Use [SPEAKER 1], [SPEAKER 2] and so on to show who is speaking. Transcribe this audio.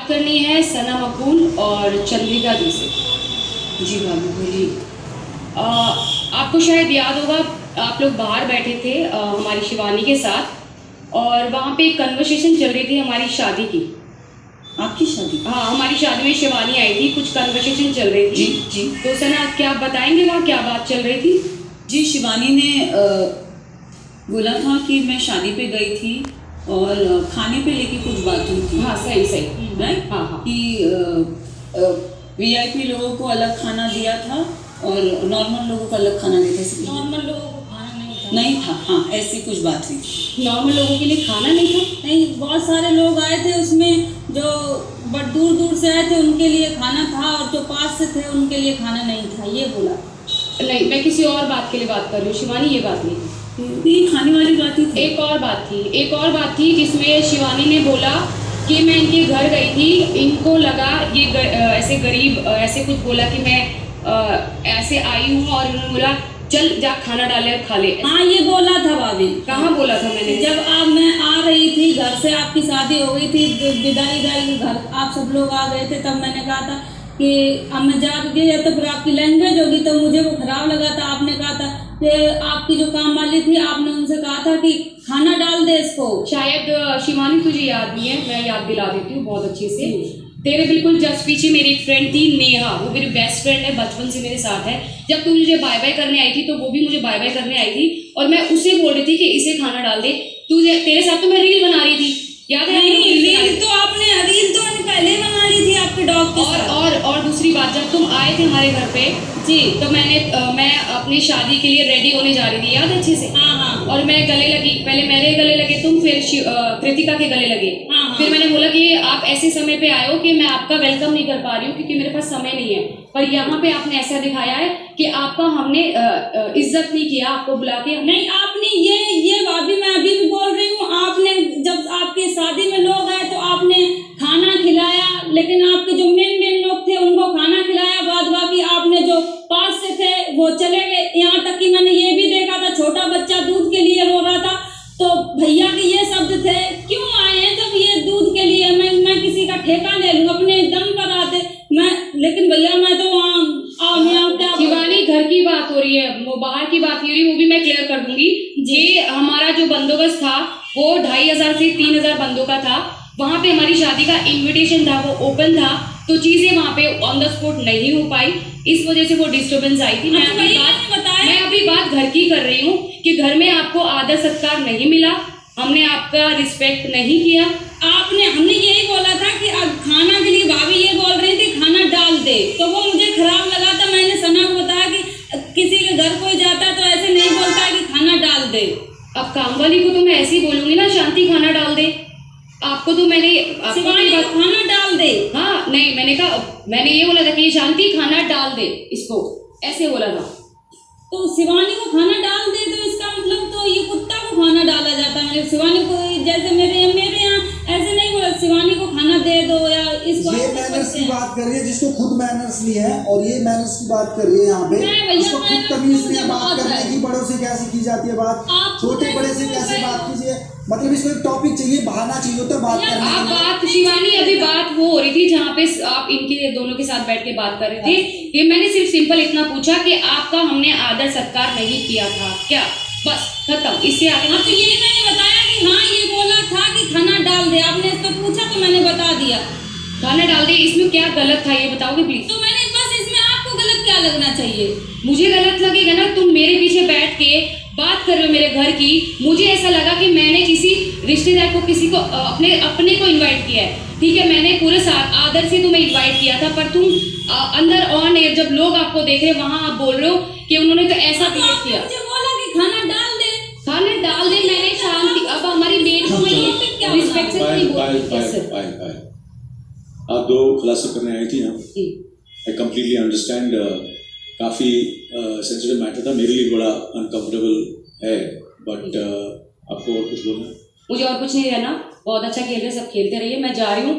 [SPEAKER 1] बात करनी है सना मकबूल और चंद्रिका जी से। जी भाभी बोलिए। आपको शायद याद होगा, आप लोग बाहर बैठे थे हमारी शिवानी के साथ, और वहाँ पे एक कन्वर्सेशन चल रही थी हमारी शादी की।
[SPEAKER 2] आपकी शादी?
[SPEAKER 1] हाँ, हमारी शादी में शिवानी आई थी, कुछ कन्वर्सेशन चल रही थी।
[SPEAKER 2] जी जी।
[SPEAKER 1] तो सना क्या आप बताएंगे वहाँ क्या बात चल रही थी?
[SPEAKER 2] जी, शिवानी ने बोला था कि मैं शादी पे गई थी और खाने पे लेके कुछ बात हुई थी।
[SPEAKER 1] हाँ सही सही,
[SPEAKER 2] राइट।
[SPEAKER 1] हाँ हाँ।
[SPEAKER 2] कि वीआईपी लोगों को अलग खाना दिया था और नॉर्मल लोगों को अलग खाना दिया था।
[SPEAKER 1] नॉर्मल लोगों को खाना
[SPEAKER 2] नहीं था। हाँ, ऐसी कुछ बात हुई।
[SPEAKER 1] नॉर्मल लोगों के लिए खाना नहीं था?
[SPEAKER 2] नहीं, बहुत सारे लोग आए थे उसमें, जो बट दूर दूर से आए थे उनके लिए खाना था, और जो पास से थे उनके लिए खाना नहीं था, ये बोला।
[SPEAKER 1] नहीं, मैं किसी और बात के लिए बात कर रही हूँ शिवानी, ये बात नहीं थी।
[SPEAKER 2] ये खाने वाली बात ही थी।
[SPEAKER 1] एक और बात थी जिसमें शिवानी ने बोला कि मैं इनके घर गई थी, इनको लगा ये ऐसे गरीब ऐसे कुछ बोला कि मैं ऐसे आई हूँ, और उन्होंने बोला चल जा खाना डाले और खा ले।
[SPEAKER 2] हाँ, ये बोला था भाभी।
[SPEAKER 1] कहाँ बोला था मैंने?
[SPEAKER 2] जब मैं आ रही थी घर से, आपकी शादी हो गई थी, विदाई घर आप सब लोग आ गए थे, तब मैंने कहा था कि अब मैं जाके या तो फिर आपकी लैंग्वेज होगी, तो मुझे वो खराब लगा था। आपने कहा था कि आपकी जो काम वाली थी, आपने उनसे कहा था कि खाना डाल दे इसको।
[SPEAKER 1] शायद शिवानी तुझे याद नहीं है, मैं याद दिला देती हूँ बहुत अच्छे से। तेरे बिल्कुल जस्ट पीछे मेरी एक फ्रेंड थी नेहा, वो मेरी बेस्ट फ्रेंड है, बचपन से मेरे साथ है। जब तू मुझे बाय बाय करने आई थी तो वो भी मुझे बाय बाय करने आई थी, और मैं उसे बोल रही थी कि इसे खाना डाल दे। तेरे साथ तो मैं रील बना रही थी, याद है?
[SPEAKER 2] रील तो मैंने पहले बना ली थी आपके डॉग के साथ।
[SPEAKER 1] और दूसरी बात, जब तुम आए थे हमारे घर पे जी, तो मैं अपनी शादी के लिए रेडी होने जा रही थी, याद है अच्छे से?
[SPEAKER 2] हाँ हाँ।
[SPEAKER 1] और मैं गले लगी, पहले मेरे गले लगे तुम, फिर कृतिका के गले लगे।
[SPEAKER 2] हाँ हाँ।
[SPEAKER 1] फिर मैंने बोला कि आप ऐसे समय पे आए हो कि मैं आपका वेलकम नहीं कर पा रही हूँ क्योंकि मेरे पास समय नहीं है, पर यहाँ पे आपने ऐसा दिखाया है कि आपका हमने इज्जत नहीं किया आपको बुला के।
[SPEAKER 2] नहीं, आपने ये भाभी, मैं अभी भी बोल रही हूँ, आपने जब आपकी शादी में लोग आए तो आपने खाना खिलाया, लेकिन आपके जो मेन लोग थे उनको खाना खिलाया, बाद बाकी आपने जो पास से थे वो चले गए। यहाँ तक कि मैंने ये भी देखा था, छोटा बच्चा दूध के लिए रो रहा था, तो भैया के ये शब्द थे, क्यों आए हैं जब ये दूध के लिए? मैं किसी का ठेका ले लूँ, अपने दम पर आते मैं, लेकिन भैया मैं तो वहाँ
[SPEAKER 1] शिवानी घर की बात हो रही है, वो बाहर की बात नहीं हो रही, वो भी मैं क्लियर कर दूंगी। ये हमारा जो बंदोबस्त था वो 2500 से 3000 बंदों का था। वहाँ पे हमारी शादी का इन्विटेशन था, वो ओपन था, तो चीजें वहाँ पे ऑन द स्पॉट नहीं हो पाई, इस वजह से वो डिस्टर्बेंस आई थी। मैं अभी बात घर की कर रही हूँ कि घर में आपको आदर सत्कार नहीं मिला, हमने आपका रिस्पेक्ट नहीं किया।
[SPEAKER 2] हमने यही बोला था कि अब खाना के लिए भाभी ये बोल रही थी खाना डाल दे, तो वो मुझे खराब लगा था। मैंने सना को बताया कि किसी के घर कोई जाता तो ऐसे नहीं बोलता कि खाना डाल दे।
[SPEAKER 1] अब काम वाली को तो मैं ऐसे ही बोलूंगी ना, शांति खाना डाल दे। आपको तो मैंने
[SPEAKER 2] खाना डाल दे।
[SPEAKER 1] हाँ नहीं, मैंने ये बोला था कि शांति खाना डाल दे, इसको ऐसे बोला था।
[SPEAKER 2] तो शिवानी को खाना डाल दे, तो इसका मतलब तो ये कुत्ता को खाना डाला जाता है। मैंने शिवानी को, जैसे मेरे यहाँ ऐसे नहीं बोला शिवानी को खाना दे दो या इसको।
[SPEAKER 3] ये मैनर्स की बात कर रही है जिसको खुद मैनर्स ली है, और ये मैनर्स की बात कर रही है यहाँ पे, इसको खुद तमीज नहीं है बात करने की। बड़ों से कैसे की जाती है बात, छोटे बड़े से कैसे बात कीजिए, मतलब इसको एक टॉपिक चाहिए, बहाना चाहिए होता है बात करने
[SPEAKER 1] की। बात शिवानी, अभी बात वो हो रही थी जहाँ पे आप इनके दोनों के साथ बैठ के बात कर रहे थे। ये मैंने सिर्फ सिंपल इतना पूछा कि आपका हमने आदर सत्कार नहीं किया था क्या, बस खत्म, इससे आगे।
[SPEAKER 2] हाँ, तो ये मैंने बताया कि हाँ ये बोला था कि खाना डाल दे, आपने इसको पूछा तो मैंने बता दिया
[SPEAKER 1] खाना डाल दे। इसमें क्या गलत था ये बताओगे प्लीज?
[SPEAKER 2] तो मैंने बस, इसमें आपको गलत क्या लगना चाहिए?
[SPEAKER 1] मुझे गलत लगेगा ना, तुम मेरे पीछे बैठ के बात कर रहे हो मेरे घर की, मुझे ऐसा लगा कि मैंने किसी रिश्तेदार को, किसी को अपने को इनवाइट किया है। ठीक है, मैंने पूरे आदर से तुम्हें इनवाइट किया था, पर तुम अंदर ऑन एयर जब लोग आपको देख रहे वहां आप बोल रहे हो कि उन्होंने तो ऐसा बिहेव किया।
[SPEAKER 2] मुझे बोला कि खाना डाल दे,
[SPEAKER 1] खाना डाल दे, मैंने शांति। अब हमारी मेड को मैं रिस्पेक्ट से नहीं बोल।
[SPEAKER 4] आप दो खुलासा करने आई थी ना, आई कम्प्लीटली अंडरस्टैंड। काफ़ी सेंसिटिव मैटर था, मेरे लिए बड़ा अनकम्फर्टेबल है, बट आपको और कुछ बोलना है?
[SPEAKER 1] मुझे और कुछ नहीं रहना, बहुत अच्छा खेल रहे, सब खेलते रहिए, मैं जा रही हूँ।